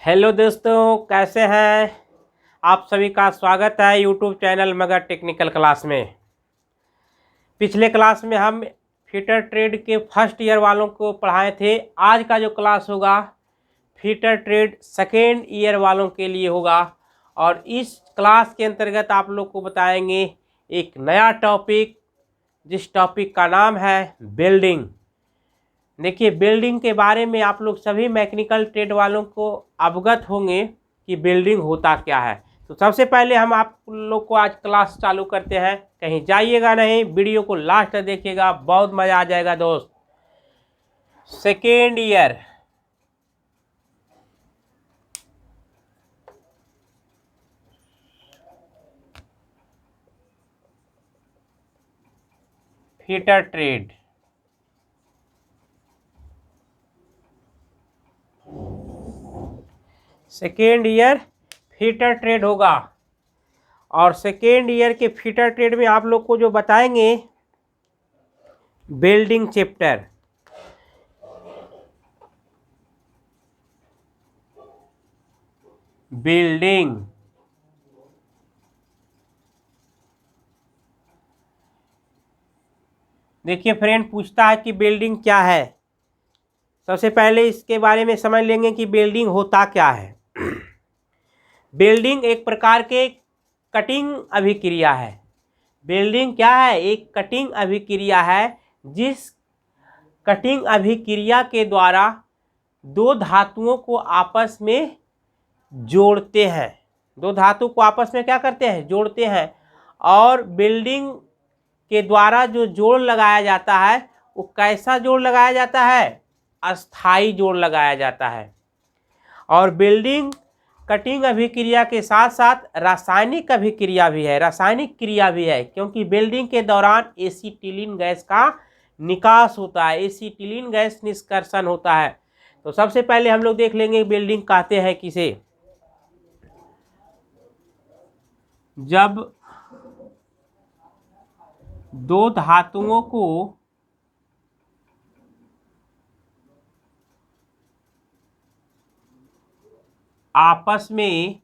Hello दोस्तों, कैसे हैं आप? सभी का स्वागत है YouTube channel Magadh technical class में। पिछले क्लास में हम फीटर ट्रेड के फर्स्ट ईयर वालों को पढ़ाए थे। आज का जो क्लास होगा फीटर ट्रेड सेकेंड ईयर वालों के लिए होगा और इस क्लास के अंतर्गत आप लोग को बताएंगे एक नया टॉपिक, जिस टॉपिक का नाम है बिल्डिंग। देखिए, बिल्डिंग के बारे में आप लोग सभी मैकेनिकल ट्रेड वालों को अवगत होंगे कि बिल्डिंग होता क्या है। तो सबसे पहले हम आप लोग को आज क्लास चालू करते हैं। कहीं जाइएगा नहीं, वीडियो को लास्ट तक देखिएगा, बहुत मज़ा आ जाएगा दोस्त। Second year fitter trade, second year fitter trade होगा और सेकेंड ईयर के फीटर ट्रेड में आप लोग को जो बताएंगे बिल्डिंग चैप्टर। बिल्डिंग देखिए फ्रेंड, पूछता है कि बिल्डिंग क्या है। सबसे पहले इसके बारे में समझ लेंगे कि बिल्डिंग होता क्या है। बिल्डिंग एक प्रकार के कटिंग अभिक्रिया है। बिल्डिंग क्या है? एक कटिंग अभिक्रिया है, जिस कटिंग अभिक्रिया के द्वारा दो धातुओं को आपस में जोड़ते हैं। दो धातु को आपस में क्या करते हैं? जोड़ते हैं। और बिल्डिंग के द्वारा जो जोड़ लगाया जाता है वो कैसा जोड़ लगाया जाता है? अस्थाई जोड़ लगाया जाता है। और बिल्डिंग कटिंग अभिक्रिया के साथ साथ रासायनिक अभिक्रिया भी है, रासायनिक क्रिया भी है, क्योंकि बिल्डिंग के दौरान एसीटिलीन गैस का निकास होता है, एसीटिलीन गैस निष्कर्षण होता है। तो सबसे पहले हम लोग देख लेंगे बिल्डिंग कहते हैं किसे। जब दो धातुओं को आपस में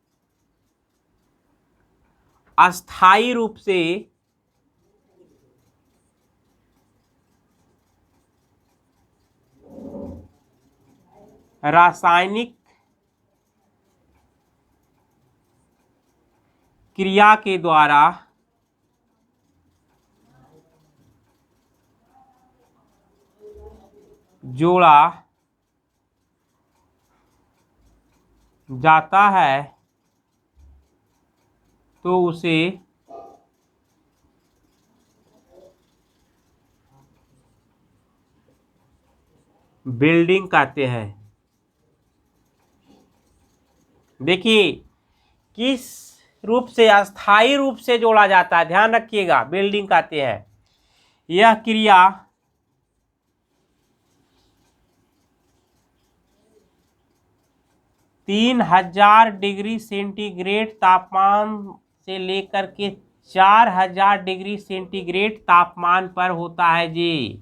अस्थायी रूप से रासायनिक क्रिया के द्वारा जोड़ा जाता है तो उसे बिल्डिंग कहते हैं। देखिए, किस रूप से? अस्थायी रूप से जोड़ा जाता है, ध्यान रखिएगा, बिल्डिंग कहते हैं। यह क्रिया 3000 डिग्री सेंटीग्रेड तापमान से लेकर के 4000 डिग्री सेंटीग्रेड तापमान पर होता है जी।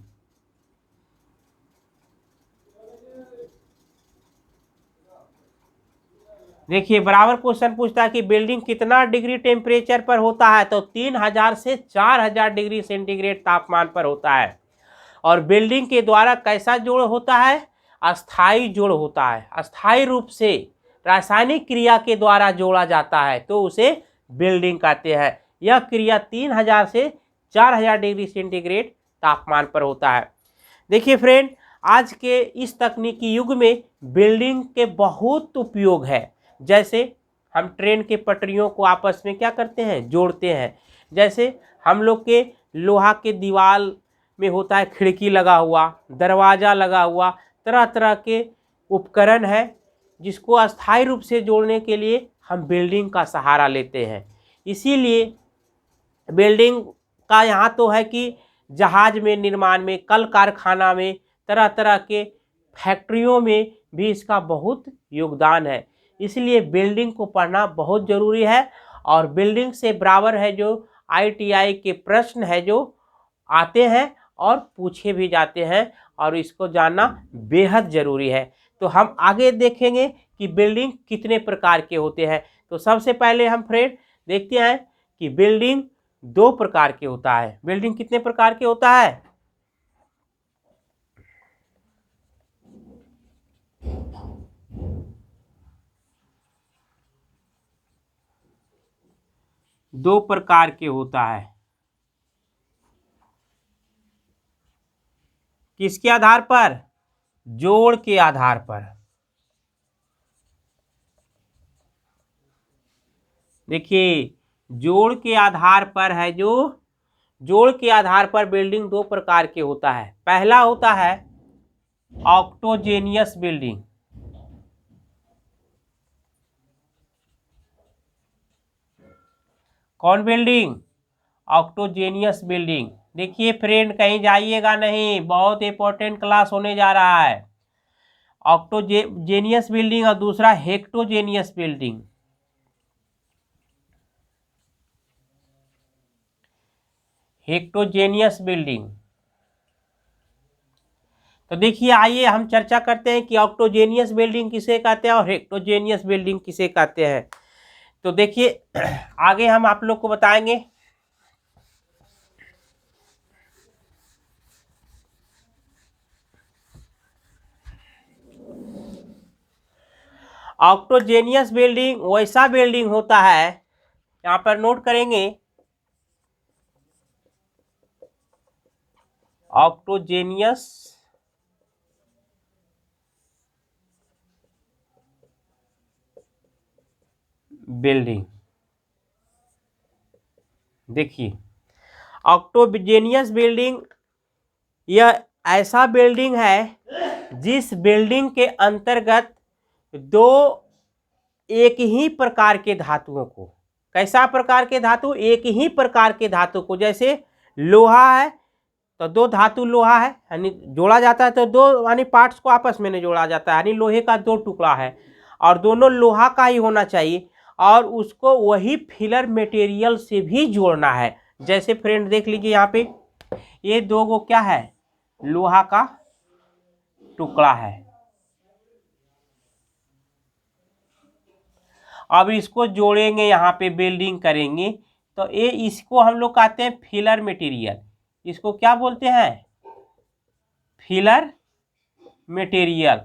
देखिए, बराबर क्वेश्चन पूछता है कि बिल्डिंग कितना डिग्री टेम्परेचर पर होता है, तो 3000 से 4000 डिग्री सेंटीग्रेड तापमान पर होता है। और बिल्डिंग के द्वारा कैसा जोड़ होता है? अस्थाई जोड़ होता है। अस्थाई रूप से रासायनिक क्रिया के द्वारा जोड़ा जाता है तो उसे बिल्डिंग कहते हैं। यह क्रिया 3000 से 4000 डिग्री सेंटीग्रेड तापमान पर होता है। देखिए फ्रेंड, आज के इस तकनीकी युग में बिल्डिंग के बहुत उपयोग है। जैसे हम ट्रेन के पटरियों को आपस में क्या करते हैं? जोड़ते हैं। जैसे हम लोग के लोहा के दीवार में होता है खिड़की लगा हुआ, दरवाज़ा लगा हुआ, तरह तरह के उपकरण है जिसको अस्थायी रूप से जोड़ने के लिए हम बिल्डिंग का सहारा लेते हैं। इसीलिए बिल्डिंग का यहाँ तो है कि जहाज में निर्माण में, कल कारखाना में, तरह तरह के फैक्ट्रियों में भी इसका बहुत योगदान है। इसलिए बिल्डिंग को पढ़ना बहुत ज़रूरी है। और बिल्डिंग से बराबर है जो ITI के प्रश्न है जो आते हैं और पूछे भी जाते हैं, और इसको जानना बेहद ज़रूरी है। तो हम आगे देखेंगे कि बिल्डिंग कितने प्रकार के होते हैं। तो सबसे पहले हम फ्रेंड देखते हैं कि बिल्डिंग 2 प्रकार के होता है। बिल्डिंग कितने प्रकार के होता है? दो प्रकार के होता है। किसके आधार पर? जोड़ के आधार पर। देखिए, जोड़ के आधार पर है, जो जोड़ के आधार पर बिल्डिंग 2 प्रकार के होता है। पहला होता है ऑक्टोजेनियस बिल्डिंग। कौन बिल्डिंग? ऑक्टोजेनियस बिल्डिंग। देखिए फ्रेंड, कहीं जाइएगा नहीं, बहुत इंपॉर्टेंट क्लास होने जा रहा है। ऑक्टोजेनियस बिल्डिंग और दूसरा हेक्टोजेनियस बिल्डिंग। हेक्टोजेनियस बिल्डिंग। तो देखिए, आइए हम चर्चा करते हैं कि ऑक्टोजेनियस बिल्डिंग किसे कहते हैं और हेक्टोजेनियस बिल्डिंग किसे कहते हैं। तो देखिए आगे हम आप लोग को बताएंगे। ऑक्टोजेनियस बिल्डिंग वैसा बिल्डिंग होता है, यहां पर नोट करेंगे, ऑक्टोजेनियस बिल्डिंग। देखिए, ऑक्टोजेनियस बिल्डिंग यह ऐसा बिल्डिंग है जिस बिल्डिंग के अंतर्गत 2 एक ही प्रकार के धातुओं को, कैसा प्रकार के धातु? एक ही प्रकार के धातु को, जैसे लोहा है तो 2 धातु लोहा है, यानी जोड़ा जाता है तो 2 यानी पार्ट्स को आपस में नहीं जोड़ा जाता है, यानी लोहे का 2 टुकड़ा है और दोनों लोहा का ही होना चाहिए और उसको वही फिलर मटेरियल से भी जोड़ना है। जैसे फ्रेंड देख लीजिए, यहाँ पे ये 2 को क्या है? लोहा का टुकड़ा है। अब इसको जोड़ेंगे, यहाँ पे बिल्डिंग करेंगे, तो ये इसको हम लोग कहते हैं फिलर मटेरियल। इसको क्या बोलते हैं? Filler material.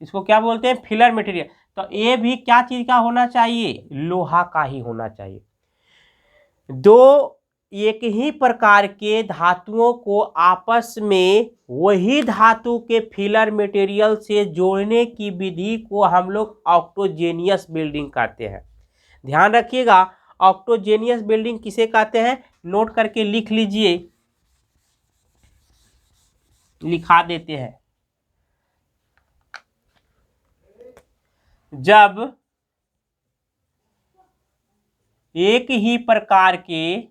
इसको क्या बोलते हैं? Filler material. तो ये भी क्या चीज का होना चाहिए? लोहा का ही होना चाहिए। 2 एक ही प्रकार के धातुओं को आपस में वही धातु के फिलर मटेरियल से जोड़ने की विधि को हम लोग ऑक्टोजेनियस बिल्डिंग कहते हैं। ध्यान रखिएगा, ऑक्टोजेनियस बिल्डिंग किसे कहते हैं? नोट करके लिख लीजिए, लिखा देते हैं। जब एक ही प्रकार के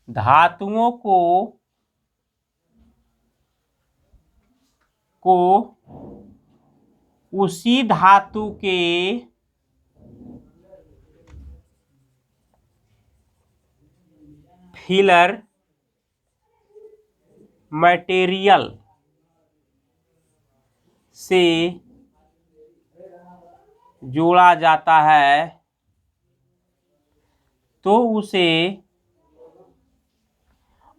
धातुओं को उसी धातु के फिलर मटेरियल से जोड़ा जाता है तो उसे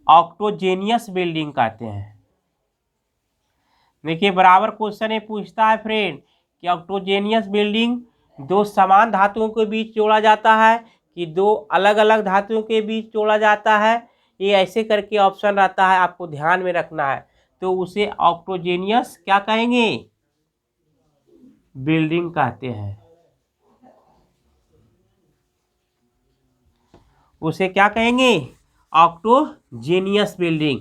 ऑक्टोजेनियस बिल्डिंग कहते हैं। देखिए, बराबर क्वेश्चन ये पूछता है फ्रेंड कि ऑक्टोजेनियस बिल्डिंग 2 समान धातुओं के बीच जोड़ा जाता है कि 2 अलग अलग धातुओं के बीच जोड़ा जाता है। ये ऐसे करके ऑप्शन रहता है, आपको ध्यान में रखना है। तो उसे ऑक्टोजेनियस क्या कहेंगे? बिल्डिंग कहते हैं। उसे क्या कहेंगे? ऑक्टोजेनियस बिल्डिंग।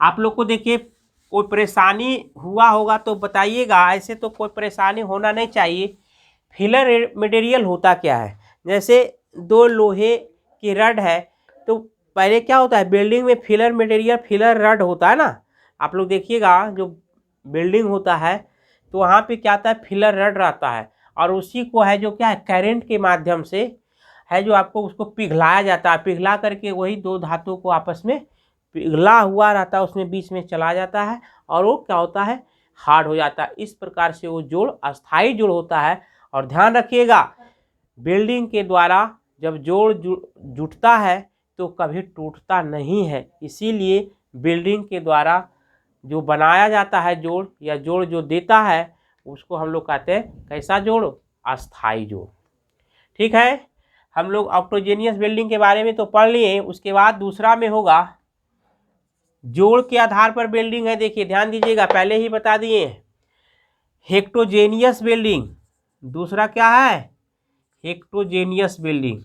आप लोग को देखिए कोई परेशानी हुआ होगा तो बताइएगा, ऐसे तो कोई परेशानी होना नहीं चाहिए। फिलर मटेरियल होता क्या है? जैसे 2 लोहे की रड है, तो पहले क्या होता है बिल्डिंग में? फिलर मटेरियल, फिलर रड होता है ना। आप लोग देखिएगा, जो बिल्डिंग होता है तो वहाँ पे क्या आता है? फिलर रड रहता है और उसी को है जो क्या है, करंट के माध्यम से है जो आपको उसको पिघलाया जाता है, पिघला करके वही 2 धातु को आपस में पिघला हुआ रहता है उसमें बीच में चला जाता है और वो क्या होता है, हार्ड हो जाता है। इस प्रकार से वो जोड़ अस्थाई जोड़ होता है। और ध्यान रखिएगा, बिल्डिंग के द्वारा जब जोड़ जुटता है तो कभी टूटता नहीं है। इसीलिए बिल्डिंग के द्वारा जो बनाया जाता है जोड़ या जोड़ जो देता है उसको हम लोग कहते हैं कैसा जोड़, अस्थाई जोड़। ठीक है, हम लोग ऑक्टोजेनियस बिल्डिंग के बारे में तो पढ़ लिए। उसके बाद दूसरा में होगा जोड़ के आधार पर बिल्डिंग है। देखिए ध्यान दीजिएगा, पहले ही बता दिए हेक्टोजेनियस बिल्डिंग, दूसरा क्या है, हेक्टोजेनियस बिल्डिंग।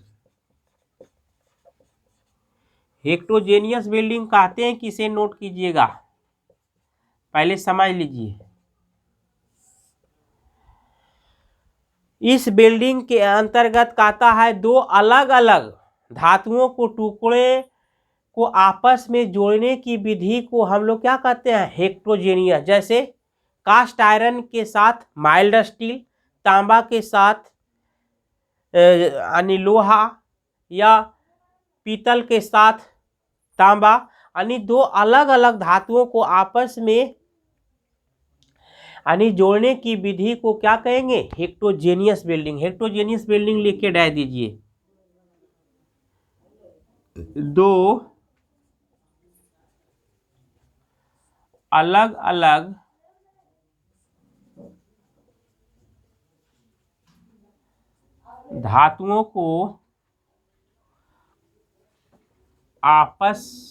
हेक्टोजेनियस बिल्डिंग कहते हैं किसे, नोट कीजिएगा, पहले समझ लीजिए। इस बिल्डिंग के अंतर्गत कहता है दो अलग अलग धातुओं को टुकड़े को आपस में जोड़ने की विधि को हम लोग क्या कहते हैं, हेक्टोजेनियस। जैसे कास्ट आयरन के साथ माइल्ड स्टील, तांबा के साथ यानी लोहा, या पीतल के साथ तांबा, यानी दो अलग अलग धातुओं को आपस में यानी जोड़ने की विधि को क्या कहेंगे, हेक्टोजेनियस बिल्डिंग। हेक्टोजेनियस बिल्डिंग लिख के डाल दीजिए, दो अलग अलग धातुओं को आपस,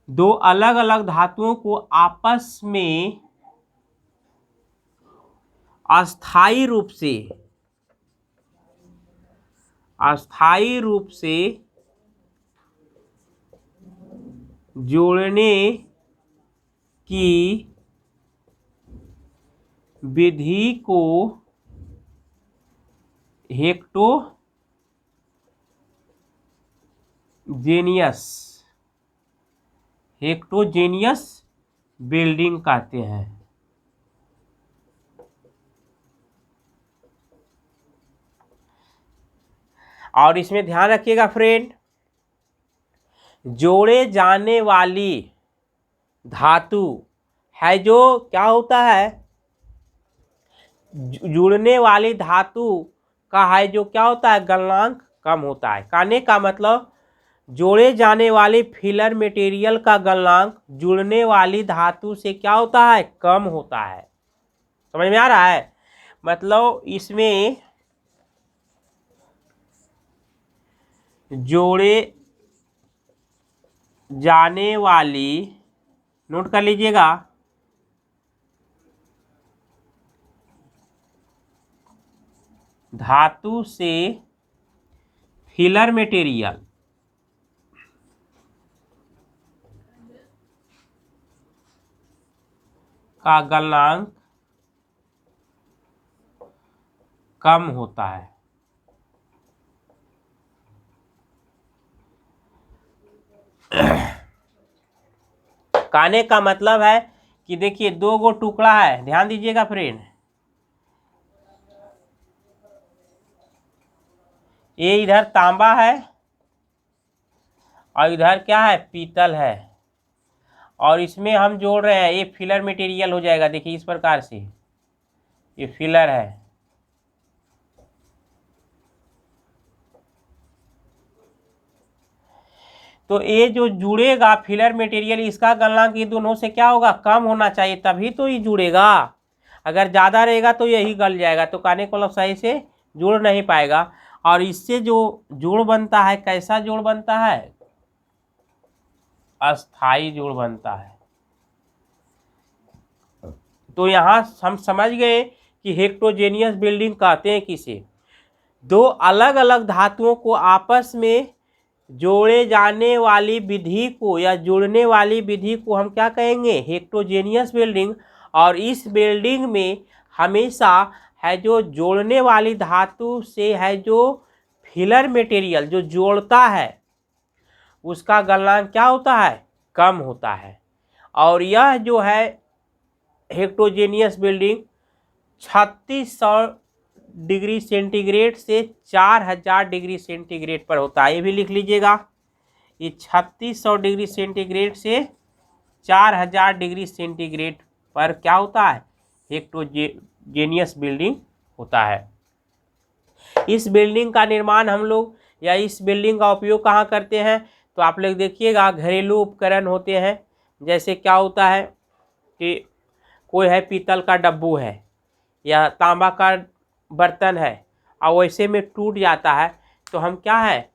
दो अलग अलग धातुओं को आपस में अस्थाई रूप से जोड़ने की विधि को हेक्टोजेनियस बिल्डिंग कहते हैं। और इसमें ध्यान रखिएगा फ्रेंड, जोड़े जाने वाली धातु है जो क्या होता है, जुड़ने वाली धातु का है जो क्या होता है, गलनांक कम होता है। कहने का मतलब जोड़े जाने वाले फिलर मटेरियल का गलनांक जुड़ने वाली धातु से क्या होता है, कम होता है। समझ में आ रहा है, मतलब इसमें जोड़े जाने वाली, नोट कर लीजिएगा, धातु से फिलर मटेरियल का गलनांक कम होता है। कहने का मतलब है कि देखिए दो गो टुकड़ा है, ध्यान दीजिएगा फ्रेंड, ये इधर तांबा है और इधर क्या है, पीतल है, और इसमें हम जोड़ रहे हैं, ये फिलर मटेरियल हो जाएगा। देखिए इस प्रकार से ये फिलर है, तो ये जो जुड़ेगा फिलर मटेरियल, इसका गलनांक ये दोनों से क्या होगा, कम होना चाहिए, तभी तो ये जुड़ेगा। अगर ज़्यादा रहेगा तो यही गल जाएगा, तो कहने को मतलब सही से जुड़ नहीं पाएगा। और इससे जो जोड़ बनता है, कैसा जोड़ बनता है, अस्थाई जोड़ बनता है। तो यहाँ हम समझ गए कि हेक्टोजेनियस बिल्डिंग कहते हैं किसे, दो अलग अलग धातुओं को आपस में जोड़े जाने वाली विधि को या जुड़ने वाली विधि को हम क्या कहेंगे, हेक्टोजेनियस बिल्डिंग। और इस बिल्डिंग में हमेशा है जो जोड़ने वाली धातु से है जो फिलर मटेरियल जो जोड़ता है उसका गलनांक क्या होता है, कम होता है। और यह जो है हेक्टोजेनियस बिल्डिंग 3600 डिग्री सेंटीग्रेड से 4000 डिग्री सेंटीग्रेड पर होता है, ये भी लिख लीजिएगा। ये 3600 डिग्री सेंटीग्रेड से 4000 डिग्री सेंटीग्रेड पर क्या होता है, हेक्टोजेनियस बिल्डिंग होता है। इस बिल्डिंग का निर्माण हम लोग या इस बिल्डिंग का उपयोग कहाँ करते हैं, तो आप लोग देखिएगा घरेलू उपकरण होते हैं। जैसे क्या होता है कि कोई है पीतल का डब्बू है या तांबा का बर्तन है और वैसे में टूट जाता है, तो हम क्या है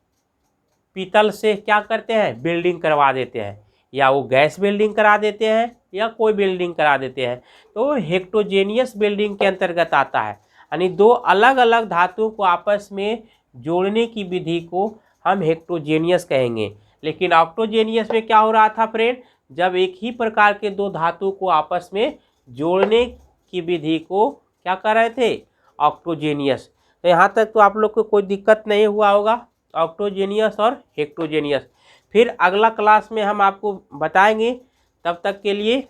पीतल से क्या करते हैं, बिल्डिंग करवा देते हैं, या वो गैस बिल्डिंग करा देते हैं या कोई बिल्डिंग करा देते हैं। तो हेक्टोजेनियस बिल्डिंग के अंतर्गत आता है, यानी दो अलग अलग धातुओं को आपस में जोड़ने की विधि को हम हेक्टोजेनियस कहेंगे। लेकिन ऑक्टोजेनियस में क्या हो रहा था फ्रेंड, जब एक ही प्रकार के दो धातु को आपस में जोड़ने की विधि को क्या कर रहे थे, ऑक्टोजेनियस। तो यहाँ तक तो आप लोग को कोई दिक्कत नहीं हुआ होगा, ऑक्टोजेनियस और हेक्टोजेनियस। फिर अगला क्लास में हम आपको बताएंगे। तब तक के लिए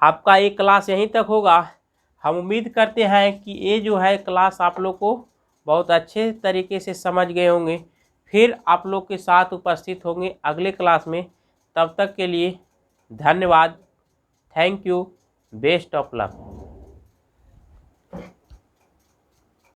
आपका एक क्लास यहीं तक होगा। हम उम्मीद करते हैं कि ये जो है क्लास आप लोग को बहुत अच्छे तरीके से समझ गए होंगे। फिर आप लोग के साथ उपस्थित होंगे अगले क्लास में। तब तक के लिए धन्यवाद। Thank you. Best of luck.